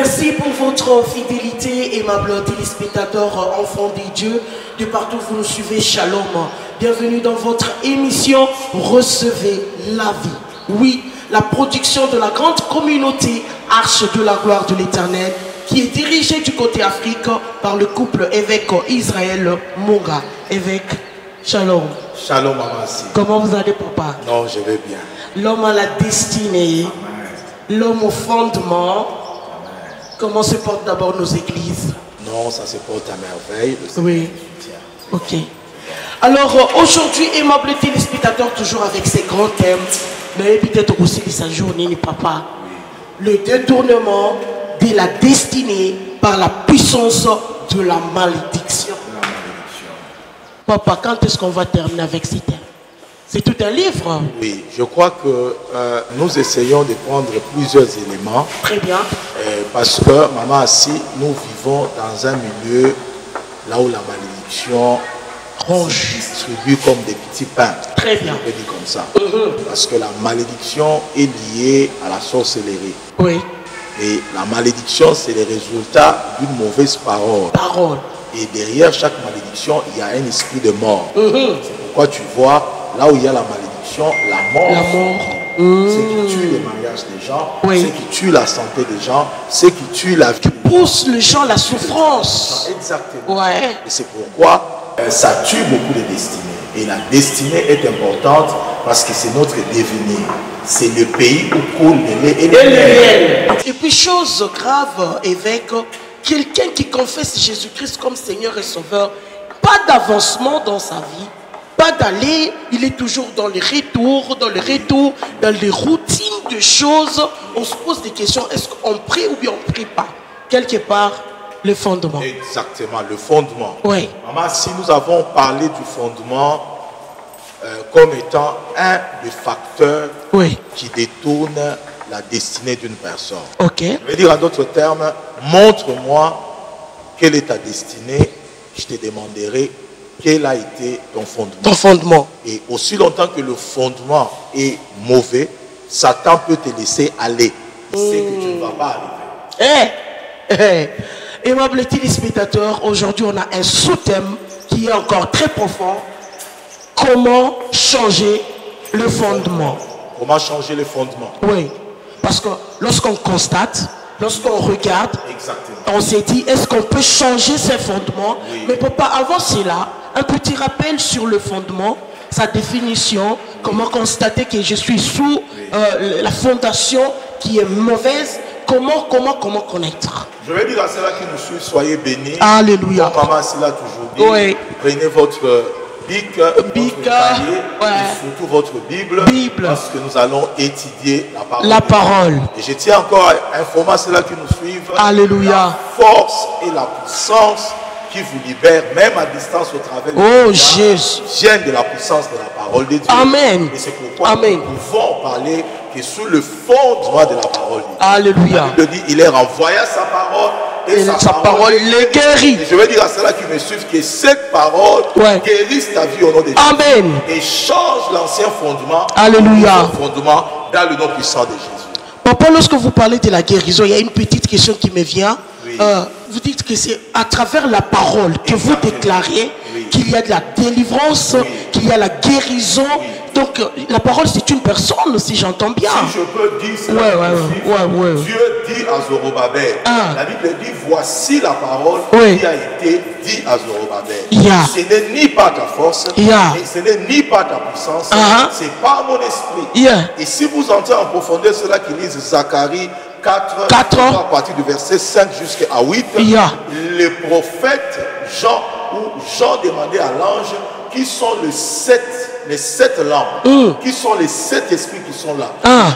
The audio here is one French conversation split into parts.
Merci pour votre fidélité, aimables téléspectateurs, enfants des dieux. De partout vous nous suivez, shalom. Bienvenue dans votre émission Recevez la vie. Oui, la production de la grande communauté Arche de la gloire de l'Éternel, qui est dirigée du côté Afrique par le couple évêque Israël Monga. Évêque, shalom. Shalom, maman. Comment vous allez, papa? Non, je vais bien. L'homme à la destinée, l'homme au fondement. Comment se portent d'abord nos églises? Non, ça se porte à merveille. Oui. Ok. Alors aujourd'hui, aimables téléspectateurs, toujours avec ces grands thèmes, mais peut-être aussi sa journée, papa. Le détournement de la destinée par la puissance de la malédiction. Papa, quand est-ce qu'on va terminer avec ces thèmes? C'est tout un livre. Oui, je crois que nous essayons de prendre plusieurs éléments. Très bien. Parce que, maman, si nous vivons dans un milieu là où la malédiction se distribue comme des petits pains. Très bien. On peut dire comme ça. Parce que la malédiction est liée à la sorcellerie. Oui. Et la malédiction, c'est le résultat d'une mauvaise parole. Et derrière chaque malédiction, il y a un esprit de mort. C'est pourquoi tu vois, là où il y a la malédiction, la mort. Ce qui tue les mariages des gens, ce qui tue la santé des gens, ce qui tue la vie. Qui pousse les gens à la souffrance. Exactement. Ouais. Et c'est pourquoi ça tue beaucoup de destinées. Et la destinée est importante parce que c'est notre devenir. C'est le pays où coule le lait et le miel. Et puis chose grave, évêque, quelqu'un qui confesse Jésus-Christ comme Seigneur et Sauveur, pas d'avancement dans sa vie, pas d'aller, il est toujours dans les retours, dans les routines de choses. On se pose des questions, est-ce qu'on prie ou bien on ne prie pas? Quelque part, le fondement. Exactement, le fondement. Oui. Maman, si nous avons parlé du fondement comme étant un des facteurs qui détourne la destinée d'une personne. Ok. Je veux dire en d'autres termes, montre-moi quelle est ta destinée, je te demanderai quel a été ton fondement. Ton fondement. Et aussi longtemps que le fondement est mauvais, Satan peut te laisser aller. Il sait que tu ne vas pas arriver. Aimables téléspectateurs, aujourd'hui on a un sous-thème qui est encore très profond. Comment changer le fondement? Comment changer le fondement? Oui. Parce que lorsqu'on constate, lorsqu'on regarde, on s'est dit, est-ce qu'on peut changer ces fondements? Mais papa, avant cela, un petit rappel sur le fondement, sa définition, comment constater que je suis sous la fondation qui est mauvaise, comment connaître? Je vais dire à ceux-là qui nous suivent, soyez bénis. Alléluia. Comme maman Silla toujours dit, prenez votre bic, votre cahier, et surtout votre Bible, parce que nous allons étudier la parole. Et je tiens encore à informer ceux-là qui nous suivent. Alléluia. La force et la puissance qui vous libère, même à distance au travers de Jésus, viennent de la puissance de la parole de Dieu. Amen. Et c'est pourquoi nous pouvons parler que sous le fondement de la parole de Dieu. Alléluia. La Bible dit, il est renvoyé à sa parole. Et sa parole les guérit. Et je vais dire à ceux-là qui me suivent que cette parole guérisse ta vie au nom de Jésus. Amen. Et change l'ancien fondement. Alléluia. Fondement dans le nom puissant de Jésus. Papa, lorsque vous parlez de la guérison, il y a une petite question qui me vient. Vous dites que c'est à travers la parole que vous déclarez qu'il y a de la délivrance, qu'il y a la guérison. Donc la parole c'est une personne, si j'entends bien. Si je peux dire cela, Dieu dit à Zorobabel, la Bible dit voici la parole qui a été dit à Zorobabel. Ce n'est ni par ta force, et ce n'est ni par ta puissance, c'est par mon esprit. Et si vous entrez en profondeur, ceux-là qui lisent Zacharie 4 à partir du verset 5 jusqu'à 8, le prophète Jean demandait à l'ange qui sont les sept langues, qui sont les 7 esprits qui sont là.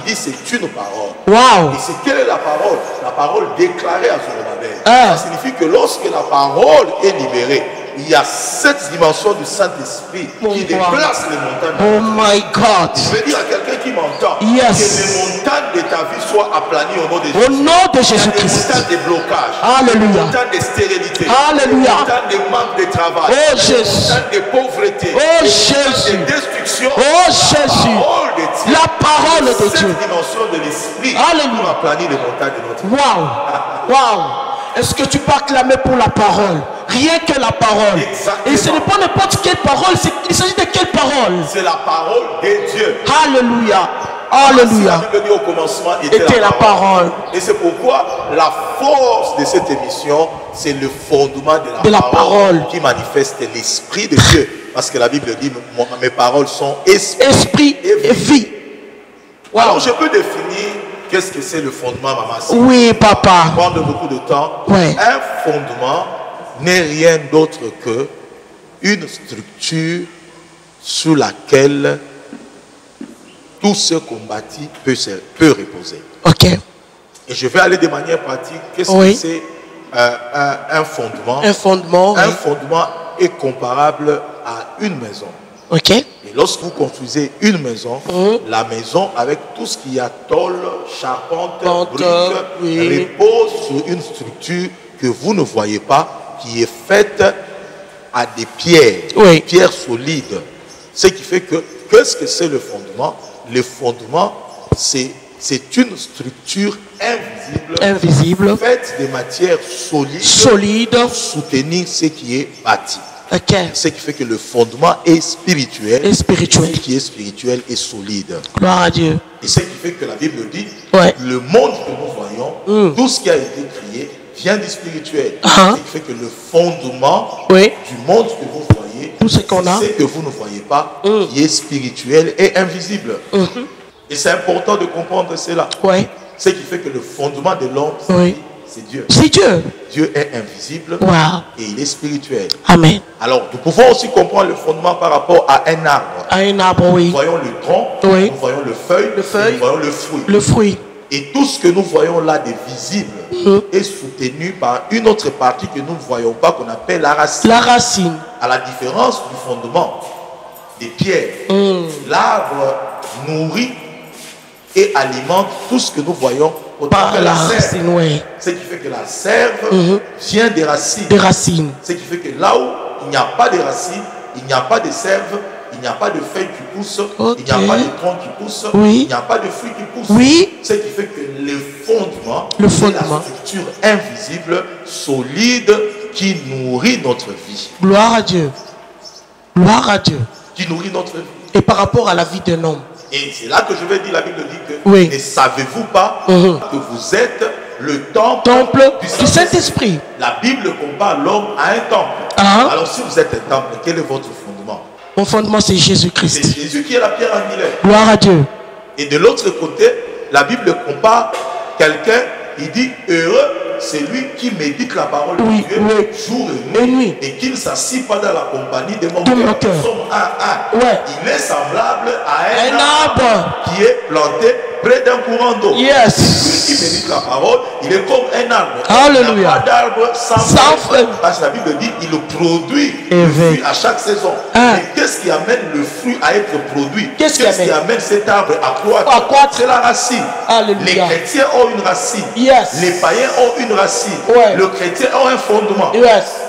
Il dit c'est une parole. Et c'est quelle est la parole? La parole déclarée à Zorobabel. Ça signifie que lorsque la parole est libérée, il y a cette dimension du Saint-Esprit qui déplace les montagnes. Oh my God. Je veux dire à quelqu'un qui m'entend que Yes. les montagnes de ta vie soient aplanies au nom de Jésus. Au nom de Jésus-Christ. Les montagnes de blocage. Alléluia. Les montagnes de stérilité. Alléluia. Les montagnes de manque de travail. Oh Les Jésus. montagnes de pauvreté. Oh les Jésus. montagnes de destruction. Oh Jésus. La parole de Dieu. Cette dimension de l'esprit pour aplanir les montagnes de notre vie. Waouh. Waouh. Est-ce que tu peux acclamer pour la parole? Rien que la parole. Exactement. Et ce n'est pas n'importe quelle parole. Il s'agit de quelle parole? C'est la parole de Dieu. Alléluia. Alléluia. La Bible dit au commencement était la parole. Et c'est pourquoi la force de cette émission, c'est le fondement de la parole qui manifeste l'esprit de Dieu. Parce que la Bible dit, mes paroles sont esprit et vie. Wow. Alors je peux définir qu'est-ce que c'est le fondement, maman. Oui, papa. Prendre beaucoup de temps. Ouais. Un fondement n'est rien d'autre que une structure sur laquelle tout ce qu'on bâtit peut reposer. Ok. Et je vais aller de manière pratique. Qu'est-ce que c'est un fondement? Un fondement. Un fondement est comparable à une maison. Ok. Et lorsque vous construisez une maison, la maison avec tout ce qu'il y a, tôle, charpente, briques, repose sur une structure que vous ne voyez pas, qui est faite à des pierres, pierres solides. Ce qui fait que, qu'est-ce que c'est le fondement? Le fondement, c'est une structure invisible, faite de matières solides pour soutenir ce qui est bâti. Okay. Ce qui fait que le fondement est spirituel. Et spirituel. Ce qui est spirituel est solide. Gloire à Dieu. Et ce qui fait que la Bible dit, le monde que nous voyons, tout ce qui a été créé, vient du spirituel. Ce qui fait que le fondement du monde que vous voyez, tout ce qu'on a, ce que vous ne voyez pas, qui est spirituel et invisible. Et c'est important de comprendre cela. Ce qui fait que le fondement de l'homme, c'est Dieu. C'est Dieu. Dieu est invisible et il est spirituel. Amen. Alors, nous pouvons aussi comprendre le fondement par rapport à un arbre. À un arbre, oui. Nous voyons le tronc, nous voyons le feuille, nous voyons le fruit. Le fruit. Et tout ce que nous voyons là de visible est soutenu par une autre partie que nous ne voyons pas, qu'on appelle la racine. La racine. À la différence du fondement des pierres, l'arbre nourrit et alimente tout ce que nous voyons par la racine. Ce qui fait que la sève vient des racines. Des racines. Ce qui fait que là où il n'y a pas de racines, il n'y a pas de sève, il n'y a pas de feuilles qui poussent, il n'y a pas de troncs qui poussent, il n'y a pas de fruits qui poussent. Ce qui fait que le fondement est la structure invisible, solide, qui nourrit notre vie. Gloire à Dieu. Gloire à Dieu. Qui nourrit notre vie. Et par rapport à la vie d'un homme. Et c'est là que je vais dire, la Bible dit que ne savez-vous pas que vous êtes le temple du Saint-Esprit. La Bible compare l'homme à un temple. Alors si vous êtes un temple, quel est votre fondement? Mon fondement, c'est Jésus-Christ. C'est Jésus qui est la pierre angulaire. Gloire à Dieu. Et de l'autre côté, la Bible compare quelqu'un, il dit heureux c'est lui qui médite la parole de Dieu jour et nuit et qui ne s'assit pas dans la compagnie de mon cœur. Il est semblable à un arbre qui est planté près d'un courant d'eau. Celui qui médite la parole, il est comme un arbre. Il n'y a pas d'arbre sans fruit. Parce que la Bible dit il produit le fruit à chaque saison. Mais qu'est-ce qui amène le fruit à être produit? Qu'est-ce qui amène cet arbre à croître? C'est la racine. Les chrétiens ont une racine. Les païens ont une racine. Le chrétien a un fondement.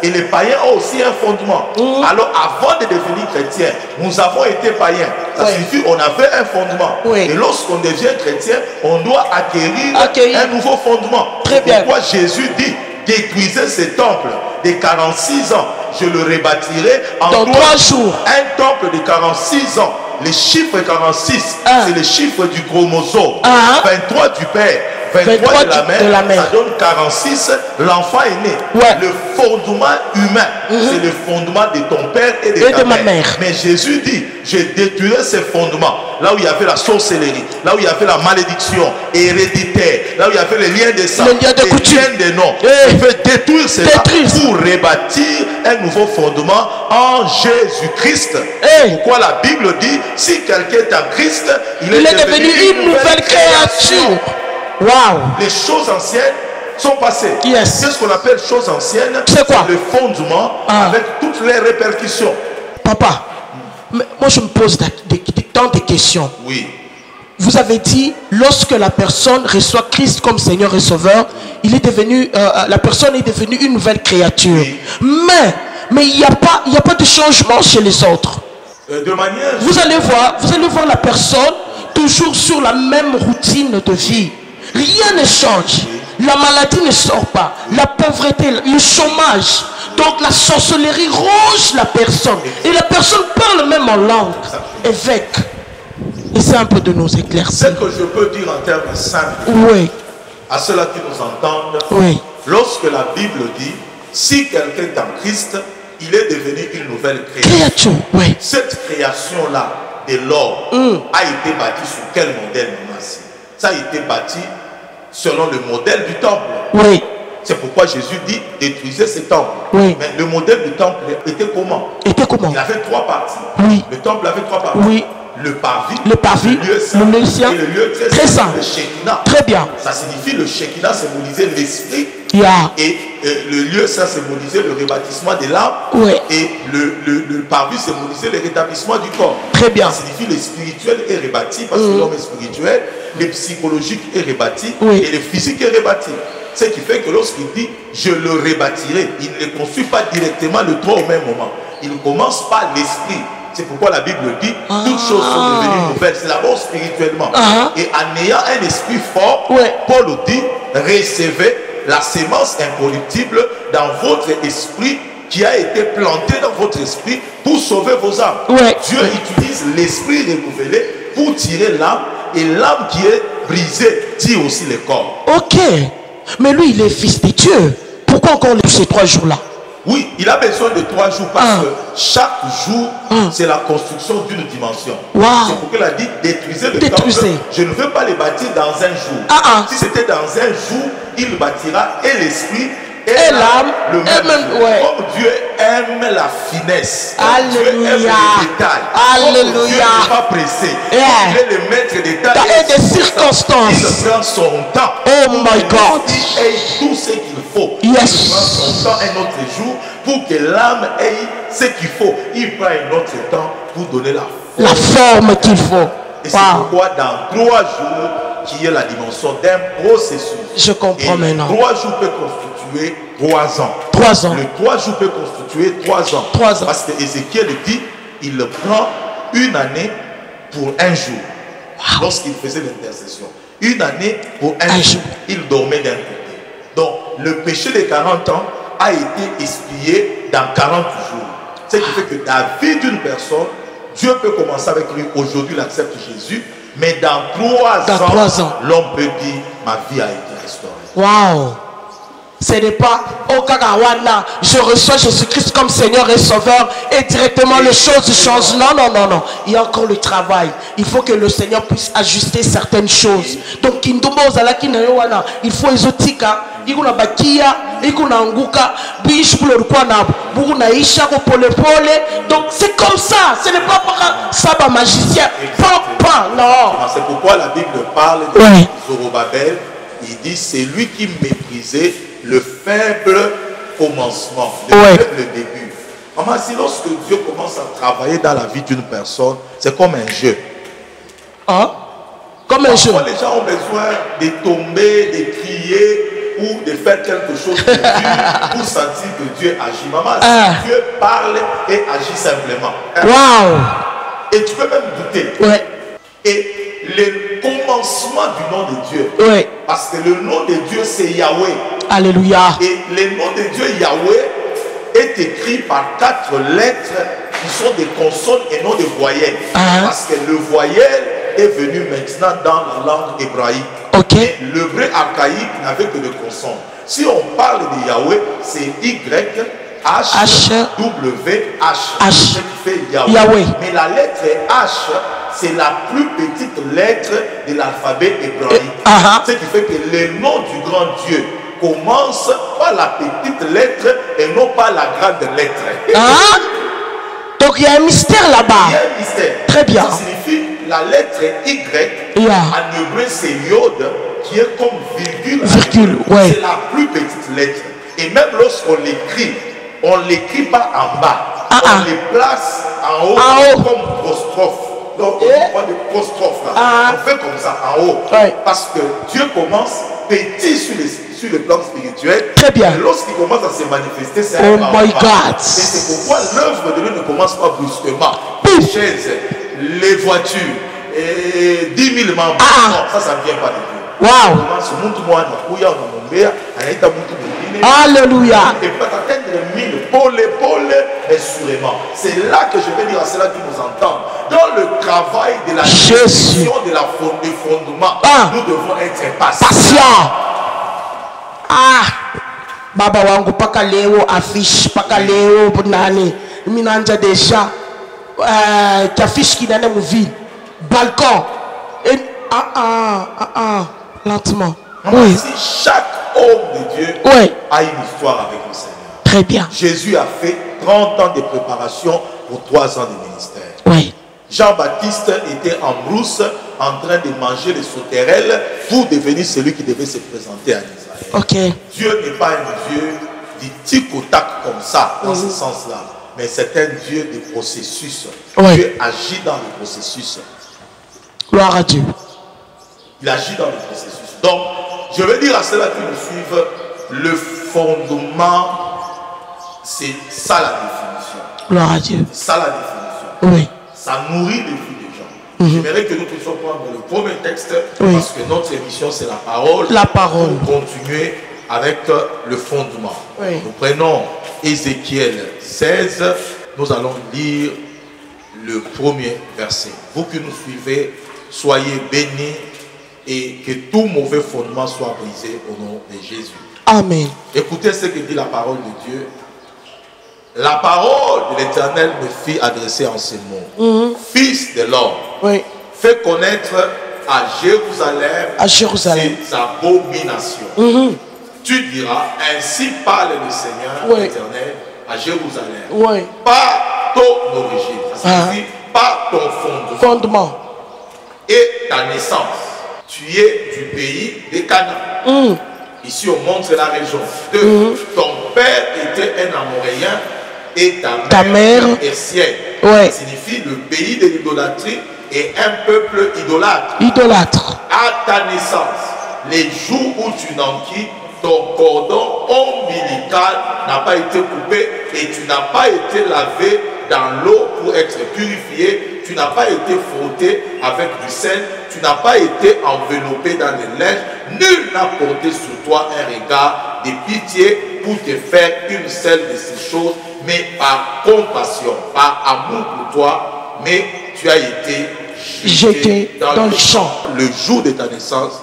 Et les païens ont aussi un fondement. Alors avant de devenir chrétien, nous avons été païens. Ça signifie qu'on avait un fondement. Et lorsqu'on devient chrétien, on doit acquérir un nouveau fondement. C'est pourquoi Jésus dit, détruisez ce temple de 46 ans, je le rebâtirai en 3 jours. Un temple de 46 ans. Le chiffre 46, c'est le chiffre du chromosome. 23 du père, 23 de la mère. Ça donne 46, l'enfant est né. Le fondement humain, c'est le fondement de ton père et de ta mère. Mais Jésus dit, je détruirai ces fondements. Là où il y avait la sorcellerie, là où il y avait la malédiction héréditaire, là où il y avait les liens de sang, les liens de nom. Il veut détruire cela pour rebâtir un nouveau fondement en Jésus-Christ. Pourquoi la Bible dit, si quelqu'un est en Christ, il est devenu une nouvelle créature. Les choses anciennes sont passées. Yes. C'est ce qu'on appelle choses anciennes. C'est quoi? Le fondement avec toutes les répercussions. Papa, moi je me pose tant de questions. Oui. Vous avez dit, lorsque la personne reçoit Christ comme Seigneur et Sauveur, il est devenu, la personne est devenue une nouvelle créature. Oui. Mais il n'y a pas de changement chez les autres. De manière... Vous allez voir la personne toujours sur la même routine de vie. Rien ne change. La maladie ne sort pas. La pauvreté, le chômage. Donc la sorcellerie ronge la personne. Et la personne parle même en langue. Évêque. Essaie un peu de nous éclaircir. Ce que je peux dire en termes simples, oui, à ceux-là qui nous entendent, oui, lorsque la Bible dit, si quelqu'un est en Christ, il est devenu une nouvelle créature. Oui. Cette création-là, de l'or, a été bâtie sur quel modèle, maman? Ça a été bâti selon le modèle du temple. Oui. C'est pourquoi Jésus dit, détruisez ce temple. Oui. Mais le modèle du temple était comment? Il avait 3 parties. Oui. Le temple avait 3 parties. Oui. Le parvis, le lieu saint et le lieu très saint, le Shekinah. Très bien. Ça signifie le Shekinah symbolisait l'esprit. Et le lieu saint symbolisait le rebâtissement de l'âme. Et le parvis symbolisait le rétablissement du corps. Très bien. Ça signifie le spirituel est rebâti parce que l'homme est spirituel, le psychologique est rebâti et le physique est rebâti. Ce qui fait que lorsqu'il dit je le rebâtirai, il ne construit pas directement le toit au même moment. Il commence par l'esprit. C'est pourquoi la Bible dit toutes choses sont devenues nouvelles. C'est d'abord spirituellement. Et en ayant un esprit fort, Paul dit recevez la sémence incorruptible dans votre esprit qui a été planté dans votre esprit pour sauver vos âmes. Dieu utilise l'esprit renouvelé pour tirer l'âme, et l'âme qui est brisée tire aussi le corps. Ok, mais lui il est fils de Dieu. Pourquoi encore ces 3 jours-là? Oui, il a besoin de 3 jours parce que chaque jour, c'est la construction d'une dimension. C'est pourquoi il a dit détruisez le temple. Je ne veux pas le bâtir dans un jour. Si c'était dans un jour, il bâtira et l'esprit et l'âme le même. Comme Dieu aime la finesse, Dieu aime les détails. Alléluia. Dieu n'est pas pressé. Il est le maître des détails et des circonstances. Il prend son temps. Oh my God. Il ait tout ce qu'il faut. Il prend son temps un autre jour pour que l'âme ait ce qu'il faut. Il prend un autre temps pour donner la forme qu'il faut. Et c'est pourquoi dans 3 jours, qui est la dimension d'un processus. Je comprends maintenant. 3 jours peut constituer 3 ans. 3 ans. Le 3 jours peut constituer 3 ans. 3 ans. Parce que Ézéchiel dit, il prend 1 année pour 1 jour. Lorsqu'il faisait l'intercession. 1 année pour 1 jour. Il dormait d'un côté. Donc, le péché des 40 ans a été expié dans 40 jours. Ce qui fait que la vie d'une personne, Dieu peut commencer avec lui. Aujourd'hui, il accepte Jésus. Mais dans 3 ans, l'homme peut dire, ma vie a été restaurée. Waouh! Ce n'est pas au Kagawana, je reçois Jésus-Christ comme Seigneur et Sauveur et directement les choses changent. Non, non, non, non. Il y a encore le travail. Il faut que le Seigneur puisse ajuster certaines choses. Donc, il faut exotika. Donc c'est comme ça. Ce n'est pas par ça magicien. Non. C'est pourquoi la Bible parle de Zorobabel. Il dit c'est lui qui méprisait le faible commencement, le faible début. Maman, si lorsque Dieu commence à travailler dans la vie d'une personne, c'est comme un jeu. Hein? Comme un jeu. Les gens ont besoin de tomber, de crier ou de faire quelque chose de dur pour sentir que Dieu agit. Maman, si Dieu parle et agit simplement. Waouh! Et tu peux même douter. Ouais. Et le commencement du nom de Dieu. Oui. Parce que le nom de Dieu c'est Yahweh. Alléluia. Et le nom de Dieu Yahweh est écrit par 4 lettres qui sont des consonnes et non des voyelles. Parce que le voyelle est venu maintenant dans la langue hébraïque. Okay. Mais l'hébreu archaïque n'avait que des consonnes. Si on parle de Yahweh, c'est Y, H, W, H. Ce qui fait Yahweh. Mais la lettre H, c'est la plus petite lettre de l'alphabet hébraïque. Ce qui fait que le nom du grand Dieu commence par la petite lettre et non pas la grande lettre. Donc il y a un mystère là-bas. Il y a un mystère. Très bien. Ça signifie la lettre Y. En hébreu c'est Yod, qui est comme virgule, ouais. C'est la plus petite lettre. Et même lorsqu'on l'écrit, on ne l'écrit pas en bas. On les place en haut, comme apostrophe. Donc on dit pas de apostrophe là. On fait comme ça en haut. Ouais. Parce que Dieu commence petit sur le plan spirituel. Très bien. Lorsqu'il commence à se manifester, c'est un my God. Et c'est pourquoi l'œuvre de Dieu ne commence pas brusquement. Les chaises, les voitures, et 10 000 membres. Non, ça ne vient pas de Dieu. Wow. Alléluia. Et peut atteindre 1000, Paul, assurément. C'est là que je vais dire à ceux-là qui nous entendent. Dans le travail de la gestion de la fondement, nous devons être patients. Baba wangu paka leo affiche paka leo nani minanja déjà affiche qui dans mon ville balcon et lentement. Oui. Si chaque homme de Dieu a une histoire avec le Seigneur. Très bien. Jésus a fait 30 ans de préparation pour 3 ans de ministère. Oui. Jean-Baptiste était en brousse en train de manger les sauterelles pour devenir celui qui devait se présenter à Israël. Okay. Dieu n'est pas un Dieu du tic au tac comme ça, dans ce sens-là. Mais c'est un Dieu de processus. Dieu agit dans le processus. Gloire à Dieu. Il agit dans le processus. Donc, je veux dire à ceux-là qui nous suivent, le fondement, c'est ça la définition. Gloire à Dieu. C'est ça la définition. Oui. Ça nourrit les vies des gens. J'aimerais que nous puissions prendre le premier texte, parce que notre émission, c'est la parole. La parole. Pour continuer avec le fondement. Oui. Nous prenons Ézéchiel 16. Nous allons lire le premier verset. Vous qui nous suivez, soyez bénis et que tout mauvais fondement soit brisé au nom de Jésus. Amen. Écoutez ce que dit la parole de Dieu. La parole de l'Éternel me fit adresser en ces mots. Fils de l'homme, fais connaître à Jérusalem ses abominations. Tu diras, ainsi parle le Seigneur l'Éternel à Jérusalem. Par ton origine, ça signifie par ton fondement et ta naissance. Tu es du pays des Canaan. Ici, on montre la région. Ton père était un Amoréen et ta mère Hersienne. Ça signifie le pays de l'idolâtrie et un peuple idolâtre. À ta naissance, les jours où tu naquis, ton cordon ombilical n'a pas été coupé et tu n'as pas été lavé dans l'eau pour être purifié. Tu n'as pas été frotté avec du sel. Tu n'as pas été enveloppé dans le linge. Nul n'a porté sur toi un regard de pitié pour te faire une seule de ces choses, mais par compassion, par amour pour toi, mais tu as été jeté dans le champ. Le jour de ta naissance,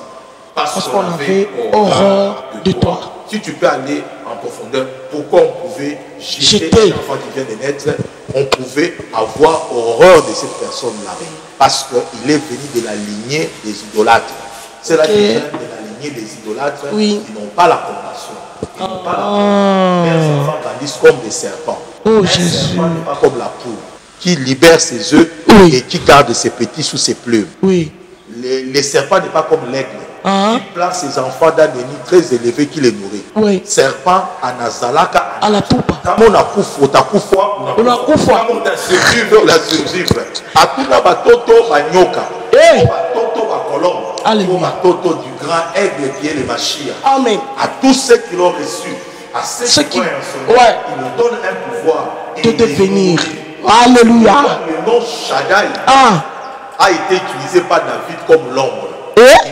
parce qu'on avait horreur de toi. Si tu peux aller en profondeur, pourquoi on pouvait jeter un enfant qui vient de naître, on pouvait avoir horreur de cette personne-là. Parce qu'il est venu de la lignée des idolâtres. C'est là qu'il vient de la lignée des idolâtres qui n'ont pas la compassion. Ils n'ont pas la compassion. Les enfants grandissent comme des serpents. Un serpent n'est pas comme la poule qui libère ses œufs et qui garde ses petits sous ses plumes. Les serpents n'est pas comme l'aigle. Qui place ses enfants dans des nids très élevés qui les nourrit. Serpent anazalaka à la toupa. Quand on a couffe, on a couffe, on a couffe. Quand on a survivre, on a survivre. À tout le batoto manioka, batoto bakolom, batoto du grand aigle qui est le Machia. Amen. À tous ceux qui l'ont reçu, à ceux qui il nous donne un pouvoir de devenir. Alléluia. Le nom Shaddai a été utilisé par David comme l'ombre.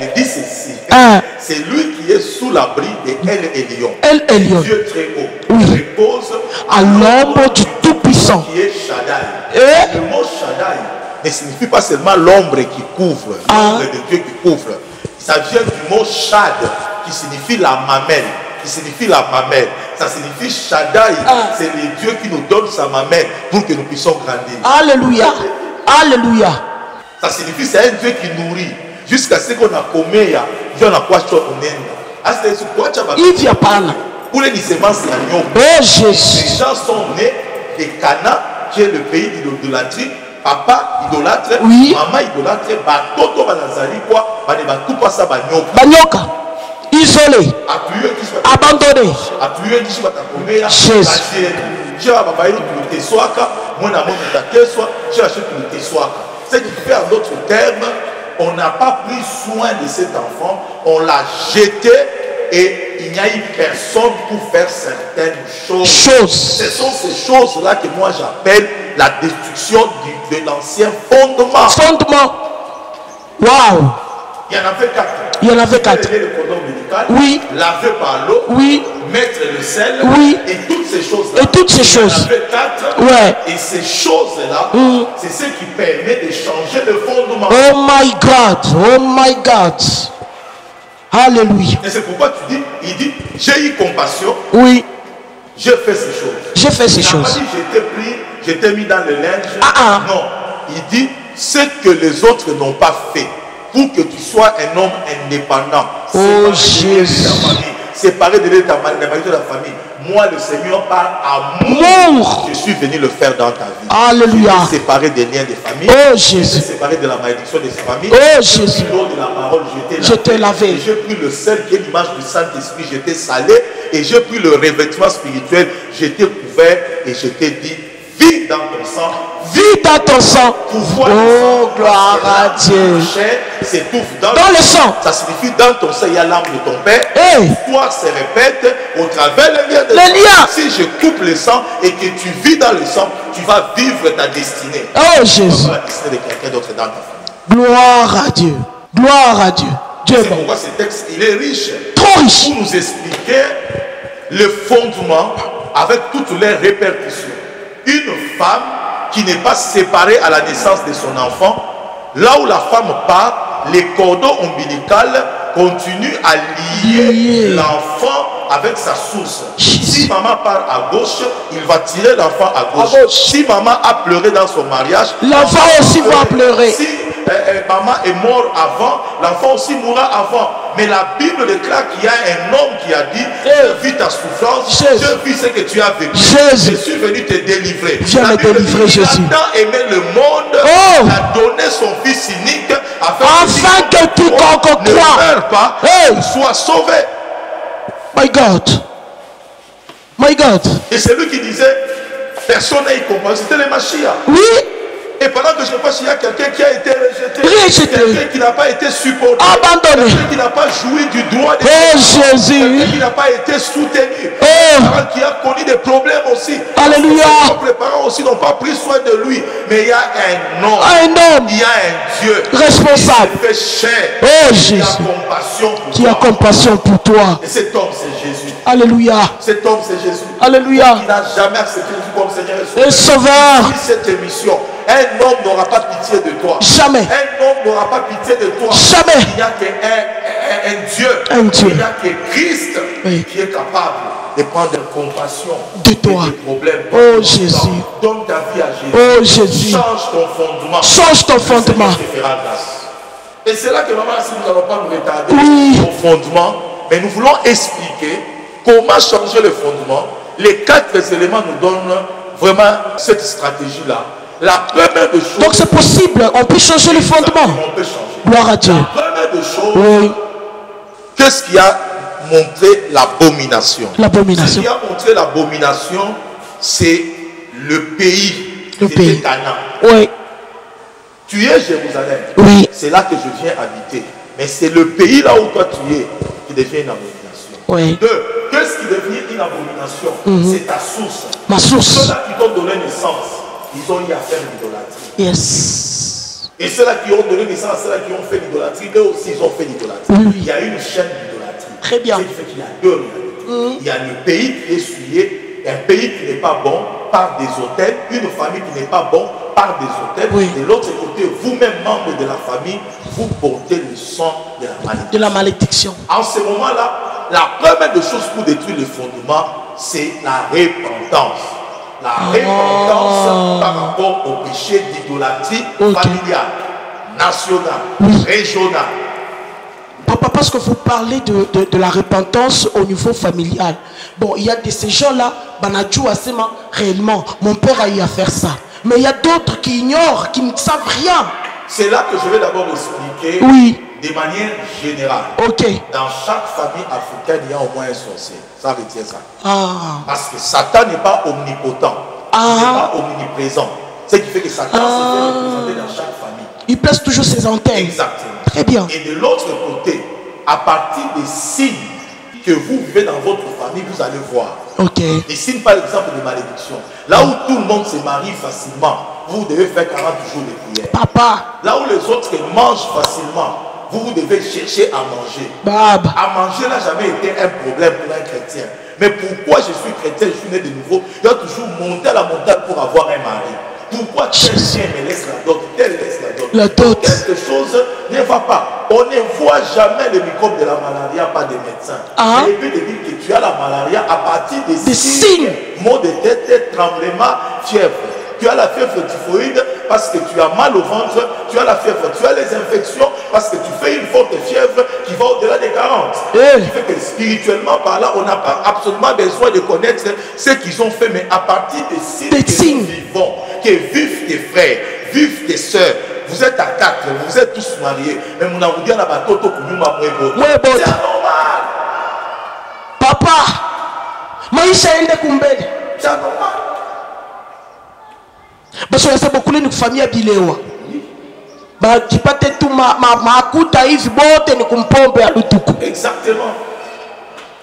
Il dit ceci. C'est lui qui est sous l'abri de El Elyon. Dieu très haut. Repose à l'ombre du Tout-Puissant. Qui est Shaddai. Le mot Shaddai ne signifie pas seulement l'ombre qui couvre, l'ombre de Dieu qui couvre. Ça vient du mot Shad, qui signifie la mamelle. Ça signifie Shaddai. C'est le Dieu qui nous donne sa mamelle pour que nous puissions grandir. Alléluia. Alléluia. Ça signifie c'est un Dieu qui nourrit. Jusqu'à ce qu'on a commis, il y a quoi il vient par là. Pour les semences, Jésus. Les gens sont nés de Cana, qui est le pays de l'idolâtrie. Papa idolâtre, maman idolâtre, batoto banazali quoi, Banyoka. Isolé. Abandonné. Jésus. C'est qui fait en d'autres termes, on n'a pas pris soin de cet enfant, on l'a jeté et il n'y a eu personne pour faire certaines choses. Ce sont ces choses-là que moi j'appelle la destruction de l'ancien fondement. Fondement. Waouh. Il y en avait 4. Il y en avait 4. Le cordon médical, oui. Laver par l'eau, oui. Mettre le sel, oui. Et toutes ces choses-là. Et toutes ces choses. Il y en avait 4. Ouais. Et ces choses-là, c'est ce qui permet de changer le fondement. Oh my God. Oh my God. Alléluia. Et c'est pourquoi tu dis, il dit, j'ai eu compassion. Oui. J'ai fait ces choses. J'ai fait ces choses. Il n'a pas dit, j'étais pris, j'étais mis dans le linge. Non. Il dit, ce que les autres n'ont pas fait. Pour que tu sois un homme indépendant, oh Jésus, séparé de ta famille. Moi, le Seigneur, par amour, je suis venu le faire dans ta vie. Alléluia. Séparé des liens de famille. Oh Jésus. Séparé de la malédiction de sa famille. Oh Jésus. L'eau de la parole, je t'ai lavé. J'ai pris le sel qui est l'image du Saint-Esprit, je t'ai salé. Et j'ai pris le revêtement spirituel, je t'ai couvert et je t'ai dit, vis dans ton sang. Vis dans ton sang. Oh, gloire à Dieu. S'étouffe dans le sang. Ça signifie dans ton sang, il y a l'âme de ton Père. L'histoire se répète au travers les liens de liens. Si je coupe le sang et que tu vis dans le sang, tu vas vivre ta destinée. Oh Jésus. La destinée de quelqu'un d'autre dans ta famille. Gloire à Dieu. Gloire à Dieu. Dieu c'est pourquoi ce texte, il est riche. Trop riche. Pour nous expliquer le fondement avec toutes les répercussions. Une femme qui n'est pas séparée à la naissance de son enfant, là où la femme part, les cordons ombilicaux continuent à lier l'enfant avec sa source. Si maman part à gauche, il va tirer l'enfant à gauche. Si maman a pleuré dans son mariage, l'enfant aussi va pleurer. Si maman est mort avant, l'enfant aussi mourra avant. Mais la Bible déclare qu'il y a un homme qui a dit, je vis ta souffrance, je vis ce que tu as vécu. Je suis venu te délivrer. Viens me délivrer, Jésus. Il a tant aimé le monde, il a donné son fils unique afin que quiconque ne croit meure pas, soit sauvé. My God. My God. Et c'est lui qui disait, personne n'a y compris. C'était le Mashiach. Oui. Et pendant que je passe, il y a quelqu'un qui a été rejeté. Quelqu'un qui n'a pas été supporté. Abandonné. Quelqu'un qui n'a pas joui du droit de Jésus. Quelqu'un qui n'a pas été soutenu. Qui a connu des problèmes aussi. Alléluia. Les parents aussi n'ont pas pris soin de lui. Mais il y a un homme. Il y a un Dieu. Responsable. Qui fait chair. Jésus. Qui a compassion pour toi. Qui a compassion pour toi. Et cet homme, c'est Jésus. Alléluia. Cet homme, c'est Jésus. Alléluia. Il n'a jamais accepté Jésus comme Seigneur et Sauveur. Cette émission. Un homme n'aura pas pitié de toi. Jamais. Un homme n'aura pas pitié de toi. Jamais. Il n'y a qu'un Dieu. Un Dieu. Il n'y a que Christ qui est capable de prendre compassion de toi. Des problèmes. Oh Jésus. Donne ta vie à Jésus. Oh Jésus. Change ton fondement. Change ton fondement. Et c'est là que maman, si nous n'allons pas nous retarder au fondement, mais nous voulons expliquer comment changer le fondement. Les 4 éléments nous donnent vraiment cette stratégie-là. La première des choses. Donc c'est possible, on peut changer le fondement. On peut changer. Gloire à Dieu. La première des choses, qu'est-ce qui a montré l'abomination? L'abomination. Ce qui a montré l'abomination, c'est le pays. Le pays. Canaan. Oui. Tu es Jérusalem. Oui. C'est là que je viens habiter. Mais c'est le pays là où toi tu es qui devient une abomination. Oui. Qu'est-ce qui devient une abomination? C'est ta source. Ma source. Ceux-là qui t'ont donné naissance, ils ont eu à faire l'idolâtrie. Yes. Et ceux-là qui ont donné naissance à ceux-là qui ont fait l'idolâtrie, eux aussi ils ont fait l'idolâtrie. Il y a une chaîne d'idolâtrie. Très bien. Ce qui fait qu'il y a 2 réalités. Il y a le pays qui est souillé, un pays qui n'est pas bon par des autels, une famille qui n'est pas bon par des autels. De l'autre côté, vous-même, membres de la famille, vous portez le sang de la malédiction. De la malédiction. En ce moment-là, la première des choses pour détruire le fondement, c'est la repentance. La repentance par rapport au péché d'idolâtrie familiale, nationale, régionale. Papa, parce que vous parlez de la repentance au niveau familial. Bon, il y a de ces gens-là, Banadjou Asema, réellement, mon père a eu à faire ça. Mais il y a d'autres qui ignorent, qui ne savent rien. C'est là que je vais d'abord expliquer de manière générale, dans chaque famille africaine, il y a au moins un sorcier. Ça retient ça. Parce que Satan n'est pas omnipotent. Il n'est pas omniprésent. Ce qui fait que Satan se fait représenter dans chaque famille. Il place toujours ses antennes. Exactement. Très bien. Et de l'autre côté, à partir des signes que vous vivez dans votre famille, vous allez voir. Des signes, par exemple, de malédiction. Là où tout le monde se marie facilement, vous devez faire 40 jours de prière. Papa. Là où les autres mangent facilement, vous devez chercher à manger. Baba. À manger n'a jamais été un problème pour un chrétien. Mais pourquoi je suis chrétien, je suis né de nouveau, je dois toujours monter à la montagne pour avoir un mari. Pourquoi tel chien me laisse la dot, tel laisse la dot. La dot. Quelque chose ne va pas. On ne voit jamais le microbe de la malaria par des médecins. Et puis de dire que tu as la malaria à partir des signes. Maux de tête, tremblement, fièvre. Tu as la fièvre typhoïde parce que tu as mal au ventre, tu as la fièvre, tu as les infections parce que tu fais une forte fièvre qui va au-delà des 40. Ce qui fait que spirituellement par là, on n'a pas absolument besoin de connaître ce qu'ils ont fait, mais à partir des signes que nous vivons, que vivent tes frères, vivent tes soeurs, vous êtes à 4, vous êtes tous mariés, mais mon amour dit à la batoto pour nous m'apprendre. C'est anormal. Papa, maisha ende kumbele. C'est anormal. Parce que beaucoup de famille à Bilewa. Qui peut-être tout ma kuta hivi bote ni kumpombe à lutuku. Exactement.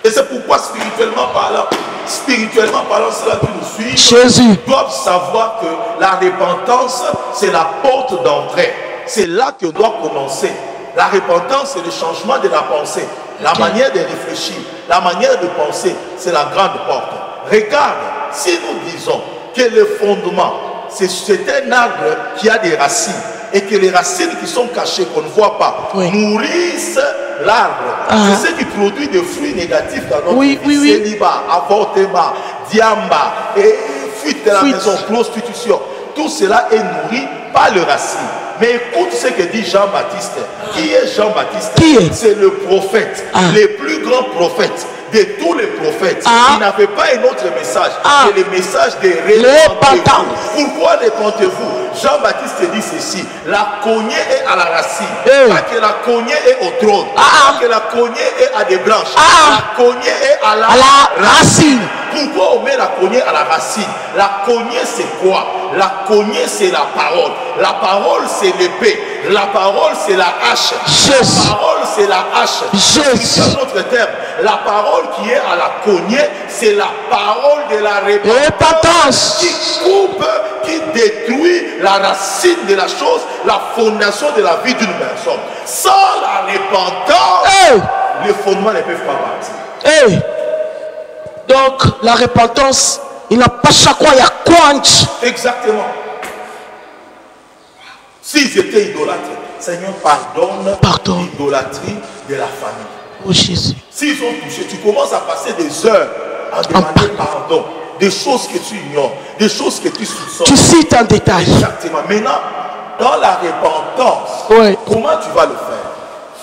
Et c'est pourquoi spirituellement parlant, ceux-là qui nous suivent Jésus doivent savoir que la repentance, c'est la porte d'entrée. C'est là que doit commencer. La repentance, c'est le changement de la pensée. La manière de réfléchir, la manière de penser, c'est la grande porte. Regarde, si nous disons que le fondement, c'est un arbre qui a des racines et que les racines qui sont cachées, qu'on ne voit pas, nourrissent l'arbre. C'est ce qui produit des fruits négatifs dans notre vie. Célibat, avortement, diamba, et fuite de la maison, prostitution. Tout cela est nourri par les racines. Mais écoute ce que dit Jean-Baptiste. Qui est Jean-Baptiste? C'est le prophète, le plus grand prophète de tous les prophètes. Il n'avait pas un autre message que le message de repentance. Pourquoi répentez-vous? Jean-Baptiste dit ceci: la cognée est à la racine, pas que la cognée est au trône, pas que la cognée est à des branches, la cognée est à la racine. Pourquoi on met la cognée à la racine? La cognée c'est quoi? La cognée c'est la parole. La parole c'est l'épée. La parole c'est la hache. La parole c'est la hache. C'est un autre terme. La parole qui est à la cognée, c'est la parole de la repentance qui coupe, qui détruit la racine de la chose, la fondation de la vie d'une personne. Sans la repentance, les fondements ne peuvent pas partir. Donc la repentance, il n'a pas chaque fois, il y a quoi? Exactement. S'ils étaient idolâtres, Seigneur, pardonne l'idolâtrie de la famille. Oh Jésus. S'ils ont touché, tu commences à passer des heures à demander pardon. Des choses que tu ignores, des choses que tu soupçonnes. Tu cites en détail. Exactement. Maintenant, dans la repentance, comment tu vas le faire?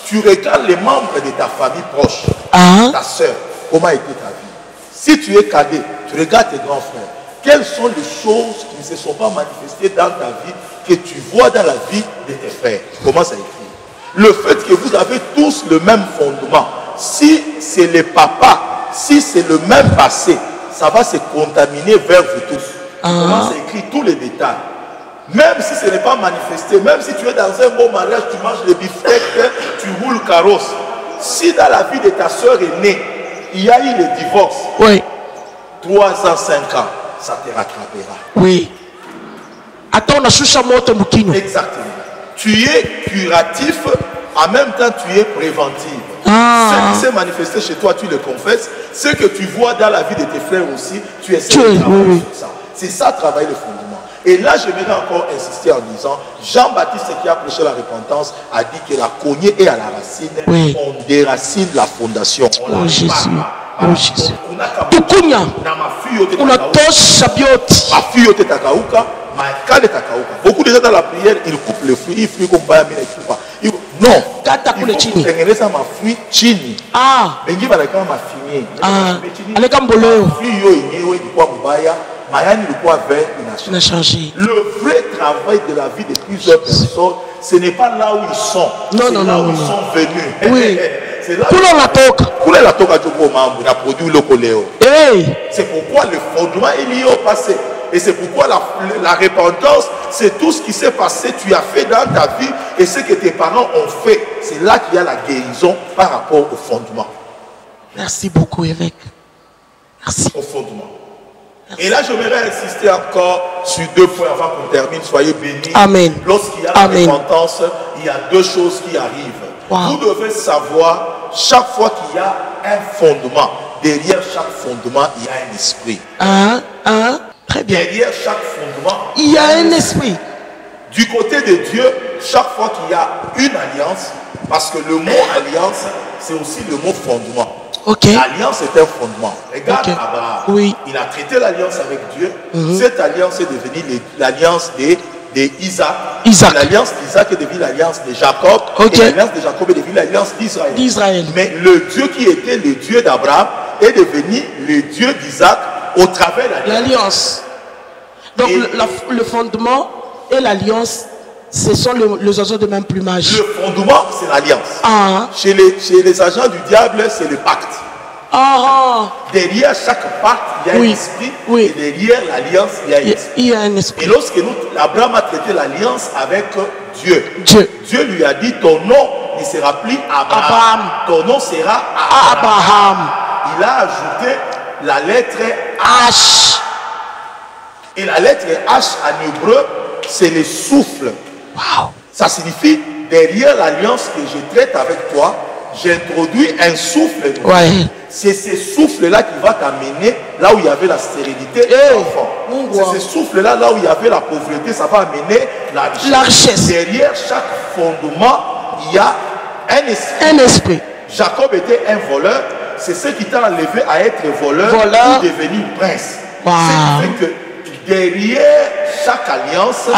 Tu regardes les membres de ta famille proche, ta soeur, comment était ta vie? Si tu es cadet, tu regardes tes grands frères. Quelles sont les choses qui ne se sont pas manifestées dans ta vie que tu vois dans la vie de tes frères? Commence à écrire. Le fait que vous avez tous le même fondement, si c'est le papa, si c'est le même passé, ça va se contaminer vers vous tous. Commence à écrire tous les détails. Même si ce n'est pas manifesté, même si tu es dans un beau mariage, tu manges le beefsteak, tu roules carrosse. Si dans la vie de ta soeur aînée, il y a eu le divorce, 3 ans, 5 ans, ça te rattrapera. Oui. Attends, on a choucha moto mukino. Exactement. Tu es curatif, en même temps tu es préventif. Ce qui s'est manifesté chez toi, tu le confesses. Ce que tu vois dans la vie de tes frères aussi, tu essaies de travailler sur ça. C'est ça, travailler le fondement. Et là, j'aimerais encore insister en disant, Jean-Baptiste qui a prêché la repentance a dit que la cognée est à la racine. On déracine la fondation. Oh Jésus. Oh Jésus. On a tous chabioti. Beaucoup de gens dans la prière, ils coupent le fruit, ils fruit comme Bayamina, ils coupent pas. Non. Tengeneza mafui chini. Bengi balaka mafimie. Aleka mboleo. Fruit yo yenyewe ilikuwa mbaya, mayani ilikuwa vert, il a changé. Le vrai travail de la vie de plusieurs personnes, ce n'est pas là où ils sont. Non, non, là non, où ils sont venus. Oui. C'est là où la toque. C'est pourquoi le fondement est lié au passé. Et c'est pourquoi la repentance, c'est tout ce qui s'est passé, tu as fait dans ta vie et ce que tes parents ont fait. C'est là qu'il y a la guérison par rapport au fondement. Merci beaucoup, évêque. Merci. Au fondement. Merci. Et là, j'aimerais insister encore sur 2 points avant qu'on termine. Soyez bénis. Amen. Lorsqu'il y a la repentance, il y a 2 choses qui arrivent. Wow. Vous devez savoir, chaque fois qu'il y a un fondement, derrière chaque fondement, il y a un esprit. Très bien. Derrière chaque fondement, il y a un esprit. Du côté de Dieu, chaque fois qu'il y a une alliance, parce que le mot alliance, c'est aussi le mot fondement. Okay. L'alliance est un fondement. Regarde Abraham. Oui. Il a traité l'alliance avec Dieu. Cette alliance est devenue l'alliance d'Isaac. L'alliance d'Isaac est devenue l'alliance de Jacob. Et l'alliance de Jacob est devenue l'alliance d'Israël. Mais le Dieu qui était le Dieu d'Abraham est devenu le Dieu d'Isaac au travers de l'alliance. Donc le fondement et l'alliance, ce sont les oiseaux de même plumage. Le fondement, c'est l'alliance. Chez les agents du diable, c'est le pacte. Derrière chaque pacte, il y a un esprit. Et derrière l'alliance, il y a un esprit. Et lorsque Abraham a traité l'alliance avec Dieu, Dieu lui a dit, ton nom ne sera plus Abraham. Ton nom sera Abraham. Il a ajouté la lettre H. Et la lettre H en hébreu, c'est le souffle. Wow. Ça signifie, derrière l'alliance que je traite avec toi, j'introduis un souffle. C'est ce souffle-là qui va t'amener là où il y avait la stérilité et l'enfant. C'est ce souffle-là, là où il y avait la pauvreté, ça va amener la richesse. Derrière chaque fondement, il y a un esprit. Jacob était un voleur. C'est ce qui t'a enlevé à être voleur. Pour devenir prince. Wow. Ce qui fait que derrière chaque alliance,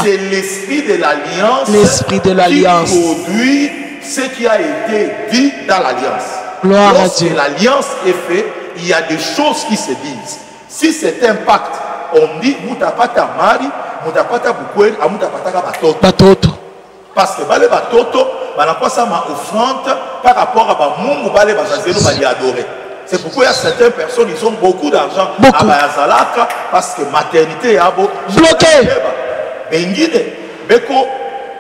c'est l'esprit de l'alliance qui produit ce qui a été dit dans l'alliance. Lorsque l'alliance est faite, il y a des choses qui se disent. Si c'est un pacte, on dit Moutapata Mari, Moutapata Bukwel, Moutapata Batoto. Parce que Bale Batoto, ça m'a offrande par rapport à Mungu Bale Bazazelo Bali adoré. C'est pourquoi il y a certaines personnes, ils ont beaucoup d'argent à Bayazalaka parce que maternité est bloqué.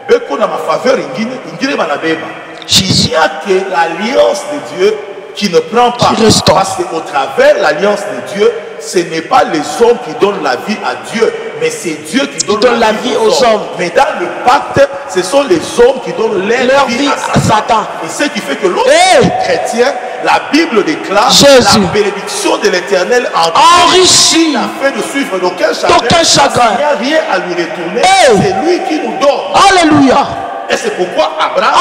Beko na ma faveur ingine manabeba. Il n'y a que l'alliance de Dieu qui ne prend pas. Parce qu'au travers l'alliance de Dieu, ce n'est pas les hommes qui donnent la vie à Dieu, mais c'est Dieu qui donne la vie aux hommes. Mais dans le pacte, ce sont les hommes qui donnent leur vie à Satan. Et ce qui fait que lorsque les chrétiens, la Bible déclare la bénédiction de l'Éternel enrichit afin de suivre d'aucun chagrin. Il n'y a rien à lui retourner. C'est lui qui nous donne. Alléluia. Et c'est pourquoi Abraham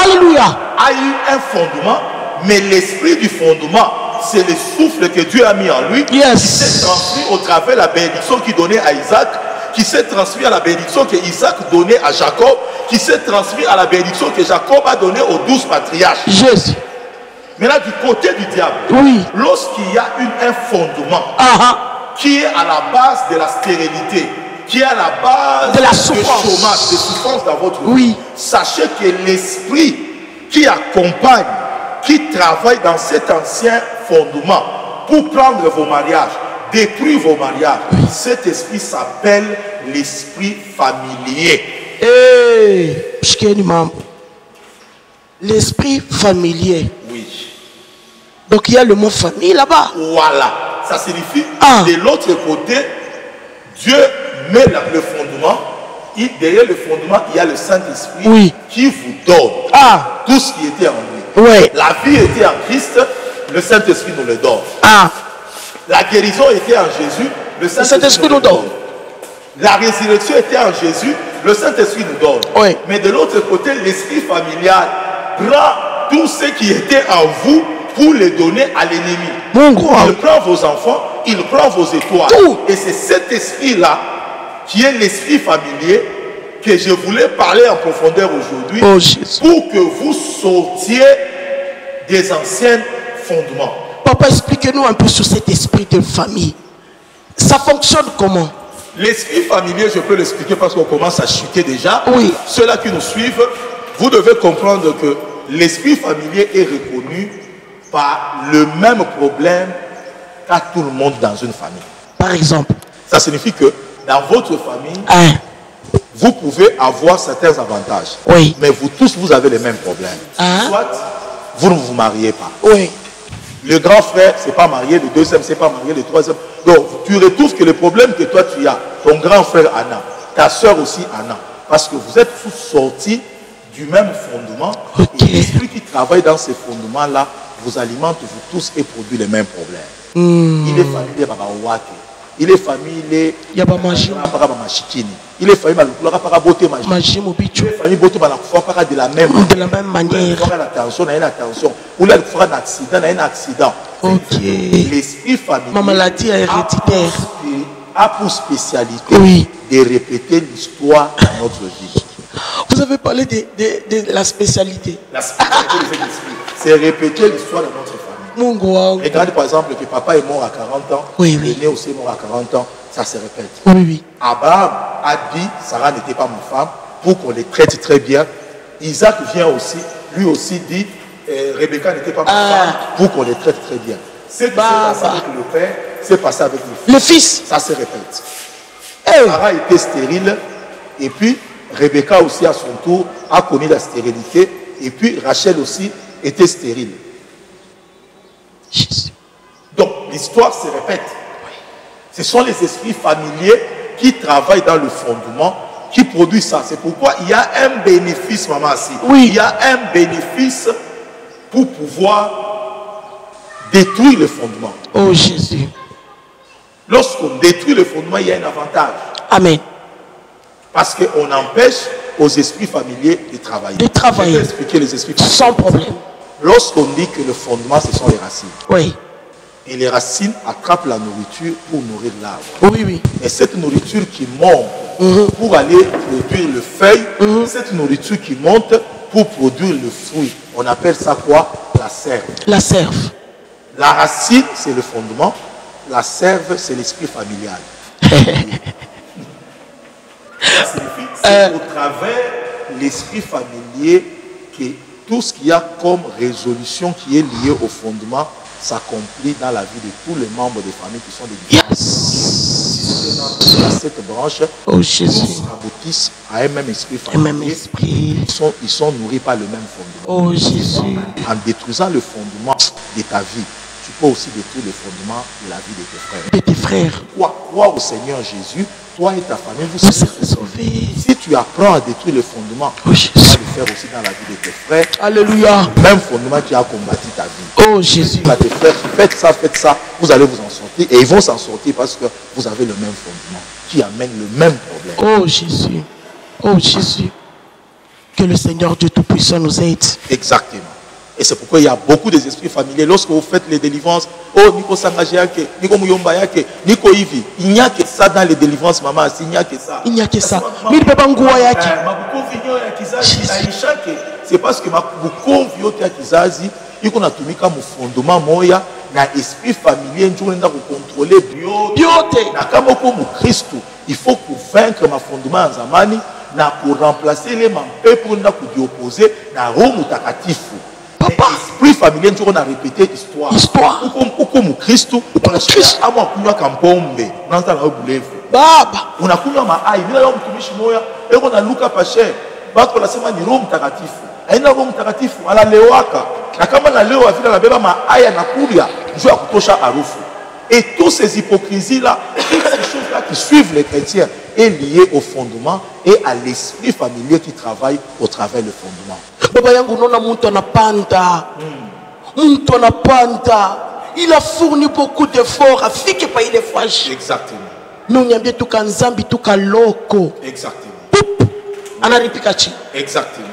a eu un fondement, mais l'esprit du fondement, c'est le souffle que Dieu a mis en lui, qui s'est transmis au travers de la bénédiction qu'il donnait à Isaac, qui s'est transmis à la bénédiction que Isaac donnait à Jacob, qui s'est transmis à la bénédiction que Jacob a donnée aux 12 patriarches. Jésus. Maintenant, du côté du diable, lorsqu'il y a un fondement qui est à la base de la stérilité, qui est à la base de la souffrance, du chômage, de souffrance dans votre vie, sachez que l'esprit qui accompagne, qui travaille dans cet ancien fondement pour prendre vos mariages, détruire vos mariages, cet esprit s'appelle l'esprit familier. L'esprit familier. Oui. Donc il y a le mot famille là-bas. Voilà. Ça signifie de l'autre côté, Dieu met le fondement. Et derrière le fondement, il y a le Saint-Esprit qui vous donne tout ce qui était en lui. La vie était en Christ, le Saint-Esprit nous le donne. La guérison était en Jésus, le Saint-Esprit nous donne. La résurrection était en Jésus, le Saint-Esprit nous donne. Mais de l'autre côté, l'esprit familial prend tout ce qui était en vous pour les donner à l'ennemi. Il prend vos enfants, il prend vos étoiles. Et c'est cet esprit-là qui est l'esprit familier que je voulais parler en profondeur aujourd'hui pour que vous sortiez des anciens fondements. Papa, expliquez-nous un peu sur cet esprit de famille. Ça fonctionne comment? L'esprit familier, je peux l'expliquer parce qu'on commence à chuter déjà. Oui. Ceux-là qui nous suivent, vous devez comprendre que l'esprit familier est reconnu par le même problème qu'à tout le monde dans une famille. Par exemple. Ça signifie que dans votre famille, vous pouvez avoir certains avantages. Oui. Mais vous tous, vous avez les mêmes problèmes. Soit vous ne vous mariez pas. Oui. Le grand frère, c'est pas marié. Le deuxième, c'est pas marié. Le troisième. Donc, tu retrouves que le problème que toi tu as, ton grand frère Anna, ta soeur aussi Anna, parce que vous êtes tous sortis du même fondement. Okay. Et l'esprit qui travaille dans ces fondements-là vous alimente vous tous et produit les mêmes problèmes. Il est famille de Baba Wake. Il est famille de il est famille de la même manière. Ou là, il fera un accident. L'esprit familier maladie héréditaire a pour spécialité de répéter l'histoire de notre vie. Vous avez parlé de la spécialité. La spécialité de cet esprit, c'est répéter l'histoire de notre famille. Regardez par exemple que papa est mort à 40 ans, l'aîné aussi est mort à 40 ans, ça se répète. Abraham a dit, Sarah n'était pas ma femme, pour qu'on les traite très bien. Isaac vient aussi, lui aussi dit, Rebecca n'était pas ma femme, pour qu'on les traite très bien. C'est passé avec le père, c'est passé avec le fils. Ça se répète. Sarah était stérile, et puis Rebecca aussi à son tour a connu la stérilité, et puis Rachel aussi était stérile. Donc l'histoire se répète. Ce sont les esprits familiers qui travaillent dans le fondement, qui produisent ça. C'est pourquoi il y a un bénéfice, maman, ici. Il y a un bénéfice pour pouvoir détruire le fondement. Oh Jésus. Lorsqu'on détruit le fondement, il y a un avantage. Amen. Parce qu'on empêche aux esprits familiers de travailler. De travailler. Je vais expliquer les esprits familiers. Sans problème. Lorsqu'on dit que le fondement, ce sont les racines. Oui. Et les racines attrapent la nourriture pour nourrir l'arbre. Oui, oui. Et cette nourriture qui monte pour aller produire le feuille, cette nourriture qui monte pour produire le fruit, on appelle ça quoi? La sève. La sève. La racine, c'est le fondement. La sève, c'est l'esprit familial. C'est au travers l'esprit familier que tout ce qu'il y a comme résolution qui est liée au fondement s'accomplit dans la vie de tous les membres des familles qui sont des différents. Cette branche, tous aboutissent à un même esprit familier. Ils sont nourris par le même fondement. Oh Jésus. En détruisant le fondement de ta vie, tu peux aussi détruire le fondement de la vie de tes frères. De tes frères. Crois au Seigneur Jésus, toi et ta famille, vous serez sauvés. Si tu apprends à détruire le fondement, tu vas le faire aussi dans la vie de tes frères. Alléluia. Même fondement qui a combattu ta vie. Oh Jésus. À tes frères, faites ça, vous allez vous en sortir. Et ils vont s'en sortir parce que vous avez le même fondement qui amène le même problème. Oh Jésus. Oh Jésus. Que le Seigneur Dieu Tout-Puissant nous aide. Exactement. Et c'est pourquoi il y a beaucoup d'esprits familiers. Lorsque vous faites les délivrances, oh, Nico Sangajake, Nico Muyombayake, Nico Ivi, il n'y a que ça dans les délivrances, maman, il n'y a que ça. Il n'y a que ça. C'est parce que ma convio te kizazi, il qu'on a tout mis comme fondement moya, na esprit familier, nous on a contrôler biote. Na comme comme Christ, il faut pour vaincre ma fondement en zamani, na pour remplacer les mampé pour na pour opposer na Rome takatifu. L'esprit familier, nous on a répété l'histoire. Ou comme Christ, on a cherché à moi kunywa kampombe, on a boulé. Baba, on a kunywa ma aïe, mais là on tumishi moya, et on a luka paché. Bako la sema ni Rome takatifu. Aina Rome takatifu ala lewaka. Na kama na leo avila na beba ma aya na kulia, njoo ya kutosha harufu. Et toutes ces hypocrisies là, toutes ces choses là qui suivent les chrétiens est lié au fondement et à l'esprit familier qui travaille au travers du fondement. Baba yangu nona muntu anapanda. Muntu anapanda. Il a fourni beaucoup d'efforts afike pa ile fwashi. Exactement. Nous nyambie tuka nzambi tuka loko. Exactement. Anaripika chi. Exactement.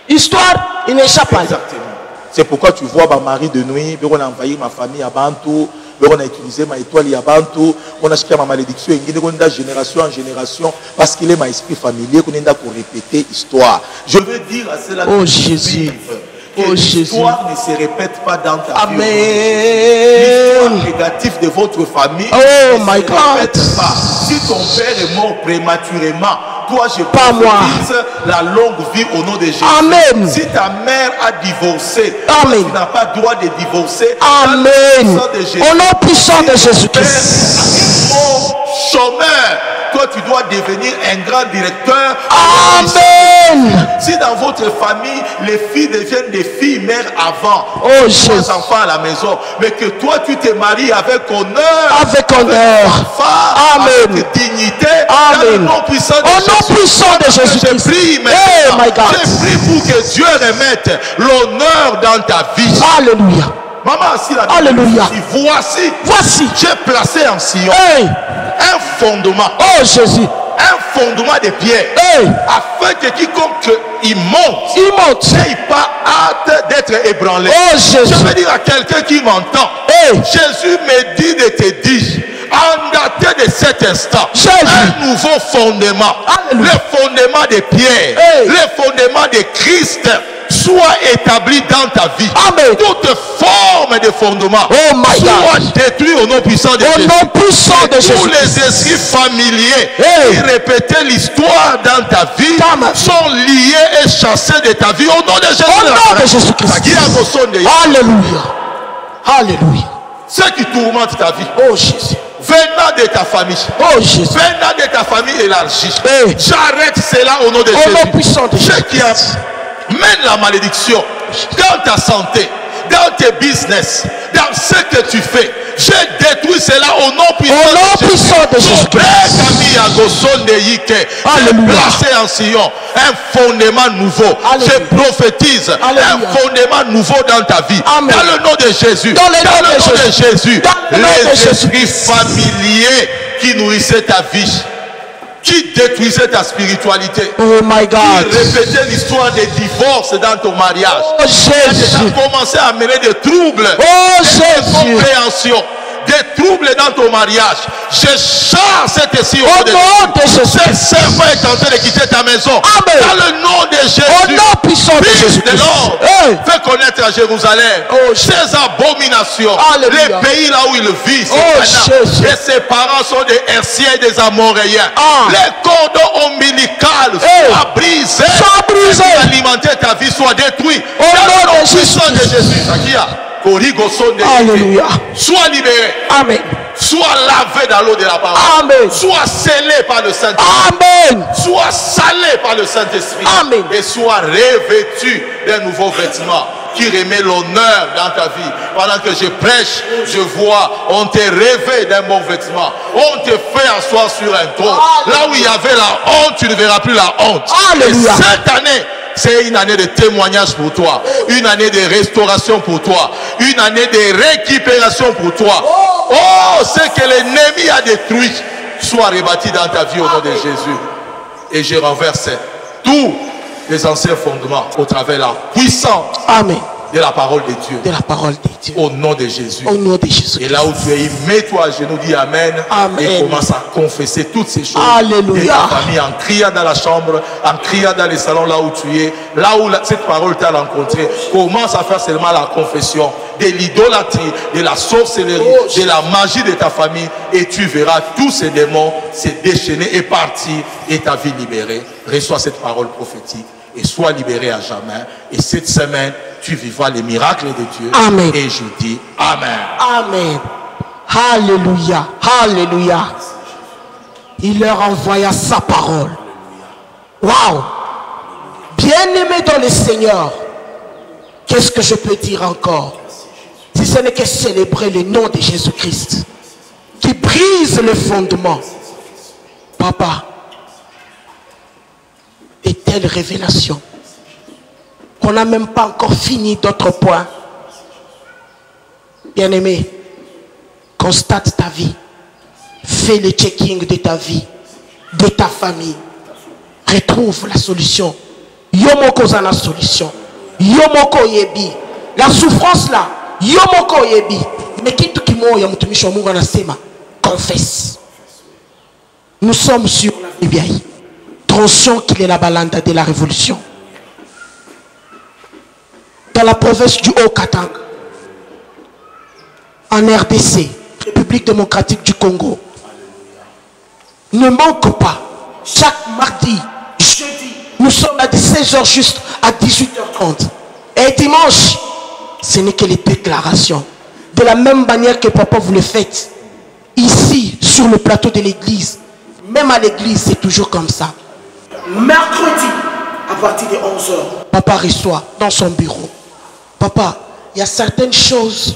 Histoire, il n'échappe pas. Exactement. C'est pourquoi tu vois ma mari de nuit, on a envahi ma famille à Bantou, on a utilisé ma étoile à Bantou, on a acheté ma malédiction, on a génération en génération, parce qu'il est ma esprit familier, qu'on a pour répéter histoire. Je veux dire à cela oh Jésus, que l'histoire ne se répète pas dans ta vie. L'histoire négative de votre famille ne se répète pas. Si ton père est mort prématurément, toi je prophétise la longue vie au nom de Jésus. Amen. Si ta mère a divorcé, Amen. Tu n'as pas droit de divorcer. Amen. Au nom puissant de Jésus-Christ. Chômeur, toi tu dois devenir un grand directeur. Amen. Si dans votre famille les filles deviennent des filles mères avant, trois enfants à la maison, mais que toi tu te maries avec honneur, avec Amen. Avec dignité, Amen. Au nom puissant de Jésus. Je prie maintenant. Je prie pour que Dieu remette l'honneur dans ta vie. Alléluia. Maman, si la Alléluia. Voici, j'ai placé en Sion un fondement. Oh Jésus. Un fondement de pierre. Afin que quiconque il monte, n'ait pas hâte d'être ébranlé. Oh Jésus. Je veux dire à quelqu'un qui m'entend, Jésus me dit de te dire, en daté de cet instant, un nouveau fondement. Alléluia. Le fondement de pierre, le fondement de Christ soit établi dans ta vie. Amen. Toute forme de fondement soit détruit au nom puissant de Jésus. Tous les esprits familiers qui répétaient l'histoire dans ta vie sont liés et chassés de ta vie au nom de Jésus. Au nom de Jésus-Christ. Alléluia. Alléluia. Ceux qui tourmentent ta vie. Oh Jésus. Venant de ta famille. Oh Jésus. Venant de ta famille élargie. J'arrête cela au nom de Jésus. Au nom puissant de Jésus. Ceux qui mènent la malédiction dans ta santé, dans tes business, dans ce que tu fais. Je détruis cela au nom puissant de Jésus. J'ai placé en Sion un fondement nouveau. Alléluia. Je prophétise un fondement nouveau dans ta vie. Amen. Dans le nom de Jésus. Dans le nom de Jésus. Les esprits familiers qui nourrissaient ta vie, qui détruisait ta spiritualité, oh my God, qui répétait l'histoire des divorces dans ton mariage, Jésus, qui a commencé à amener des troubles, des incompréhensions, des troubles dans ton mariage. Je chasse cet esprit au nom de Jésus. Ce serpent est en train de quitter ta maison. Amen. Dans le nom de Jésus. Au nom puissant de Jésus. Fais connaître à Jérusalem ces abominations. Alléluia. Les pays là où il vit. Et ses parents sont des Herciens et des Amoréens. Les cordons ombilicales soient brisés. Alimenter ta vie soit détruit. Au nom de Jésus. Alléluia. Sois libéré. Amen. Sois lavé dans l'eau de la parole. Amen. Sois scellé par le Saint-Esprit. Amen. Sois salé par le Saint-Esprit. Amen. Et sois revêtu d'un nouveau vêtement qui remet l'honneur dans ta vie. Pendant que je prêche, je vois, on te revêt d'un bon vêtement. On te fait asseoir sur un trône. Là où il y avait la honte, tu ne verras plus la honte. Alléluia. Et cette année, c'est une année de témoignage pour toi, une année de restauration pour toi, une année de récupération pour toi. Oh, ce que l'ennemi a détruit soit rebâti dans ta vie au nom de Jésus. Et je renverse tous les anciens fondements au travers de la puissance. Amen. De la parole de Dieu. De la parole de Dieu. Au nom de Jésus. Au nom de Jésus. Et là où tu es, mets-toi à genoux, dis Amen. Amen. Et commence à confesser toutes ces choses. Alléluia. Et ta famille, en criant dans la chambre, en criant dans les salons là où tu es, là où cette parole t'a rencontré, commence à faire seulement la confession de l'idolâtrie, de la sorcellerie, de la magie de ta famille. Et tu verras tous ces démons se déchaîner et partir et ta vie libérée. Reçois cette parole prophétique et sois libéré à jamais. Et cette semaine, tu vivras les miracles de Dieu. Amen. Et je dis Amen. Amen. Alléluia. Alléluia. Il leur envoya sa parole. Waouh. Bien-aimé dans le Seigneur, qu'est-ce que je peux dire encore? Si ce n'est que célébrer le nom de Jésus-Christ, qui brise le fondement. Papa, de telles révélations qu'on n'a même pas encore fini d'autres points. Bien-aimé, constate ta vie, fais le checking de ta vie, de ta famille, retrouve la solution. Yomoko za la solution. Yomoko yebi. La souffrance là, Yomoko yebi. Mais kitu kimoya mtumishi wa Mungu anasema, confesse. Nous sommes sur la Bible. Tronçons qu'il est la balanda de la révolution. dans la province du Haut-Katanga, en RDC, République démocratique du Congo. Ne manque pas, chaque mardi, jeudi, nous sommes à 16h juste à 18h30. Et dimanche, ce n'est que les déclarations. De la même manière que papa vous le faites, ici, sur le plateau de l'église, même à l'église, c'est toujours comme ça. Mercredi, à partir de 11h, papa reçoit dans son bureau. Papa, il y a certaines choses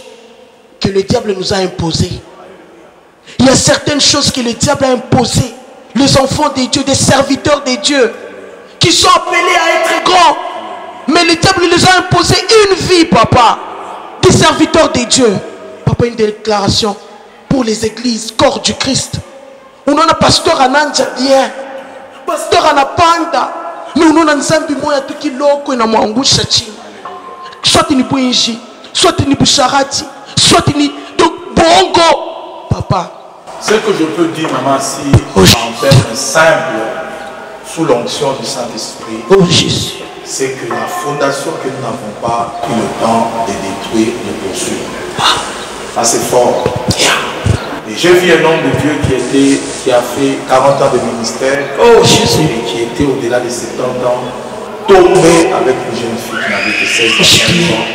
que le diable nous a imposées. Il y a certaines choses que le diable a imposées. Les enfants de Dieu, des serviteurs de Dieu, qui sont appelés à être grands. Mais le diable les a imposé une vie, papa. Des serviteurs de Dieu. Papa, une déclaration pour les églises, corps du Christ. On a un pasteur Ananja bien. Pasteur Anapanda. Mais on a un zambi moya tuki loko na mwangusha chini. Soit ni Bouinji, soit ni Boucharati, soit ni donc Bongo. Papa. Ce que je peux dire, maman, si en termes simples, sous l'onction du Saint-Esprit, c'est que la fondation que nous n'avons pas eu le temps de détruire, de poursuivre. Ah, c'est fort. Et j'ai vu un homme de Dieu qui a fait 40 ans de ministère et qui était au-delà de 70 ans, tombé avec une jeune fille qui n'avait que 16 ans.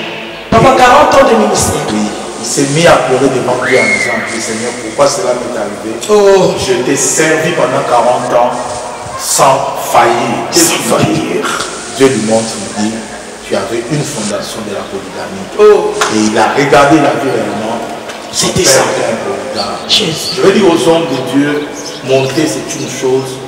Papa, 40 ans de ministère. Oui. Il s'est mis à pleurer devant Dieu en disant, Seigneur, pourquoi cela m'est arrivé? Je t'ai servi pendant 40 ans sans faillir. Dieu lui montre, il dit, tu avais une fondation de la polygamie. Et il a regardé la vie réellement. C'était ça. Je veux dire aux hommes de Dieu, monter c'est une chose,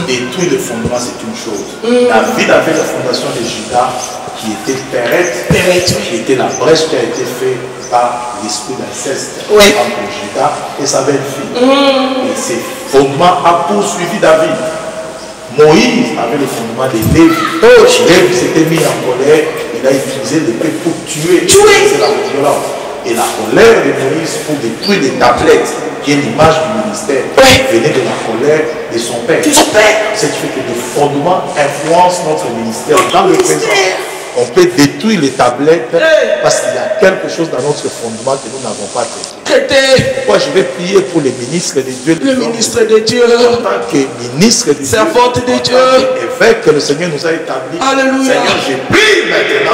détruire le fondement c'est une chose. David avait la fondation de Juda qui était Péret, qui était la brèche qui a été faite par l'esprit d'inceste entre Juda et sa belle-fille. Et ces fondements a poursuivi David. Moïse avait le fondement de Lévi. Lévi s'était mis en colère, il a utilisé l'épée pour tuer. C'est la violence. Et la colère de Moïse pour détruire les tablettes, qui est l'image du ministère, venait de la colère de son père. Ce qui fait que le fondement influence notre ministère dans le présent. On peut détruire les tablettes parce qu'il y a quelque chose dans notre fondement que nous n'avons pas traité. Pourquoi je vais prier pour les ministres de Dieu. Le ministre de Dieu. En tant que ministre de Dieu. Servante de Dieu. Évêque que le Seigneur nous a établi. Alléluia. Seigneur, je prie maintenant.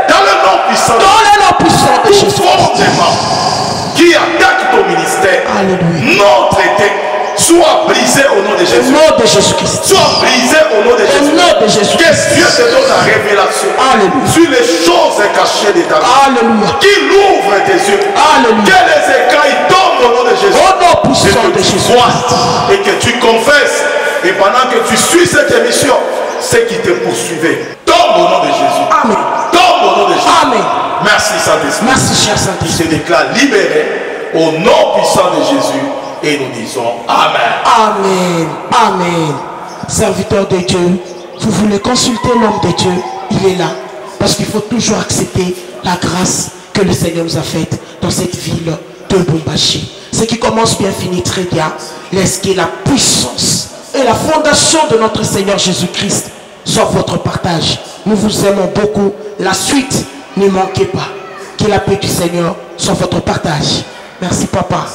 Dans le nom puissant. Dans le nom puissant de Jésus. Qui attaque ton ministère. Alléluia. Non traité. Soit brisé au nom de Jésus. Au nom de Jésus-Christ. Soit brisé au nom de Jésus. Au nom de Jésus. Que Dieu te donne la révélation. Alléluia. Sur les choses cachées de ta vie. Alléluia. Qu'il ouvre tes yeux. Alléluia. Que les écailles tombent au nom de Jésus. Au nom puissant de Jésus. Et que tu confesses. Et pendant que tu suis cette émission, ceux qui te poursuivaient tombe au nom de Jésus. Amen. Tombe au nom de Jésus. Amen. Merci Saint-Esprit. Merci cher Saint-Esprit. Je déclare libéré au nom puissant de Jésus. Et nous disons Amen. Amen. Amen. Serviteur de Dieu, vous voulez consulter l'homme de Dieu, il est là. Parce qu'il faut toujours accepter la grâce que le Seigneur nous a faite dans cette ville de Lubumbashi. Ce qui commence bien finit très bien. Laisse que la puissance et la fondation de notre Seigneur Jésus-Christ soit votre partage. Nous vous aimons beaucoup. La suite, ne manquez pas. Que la paix du Seigneur soit votre partage. Merci papa.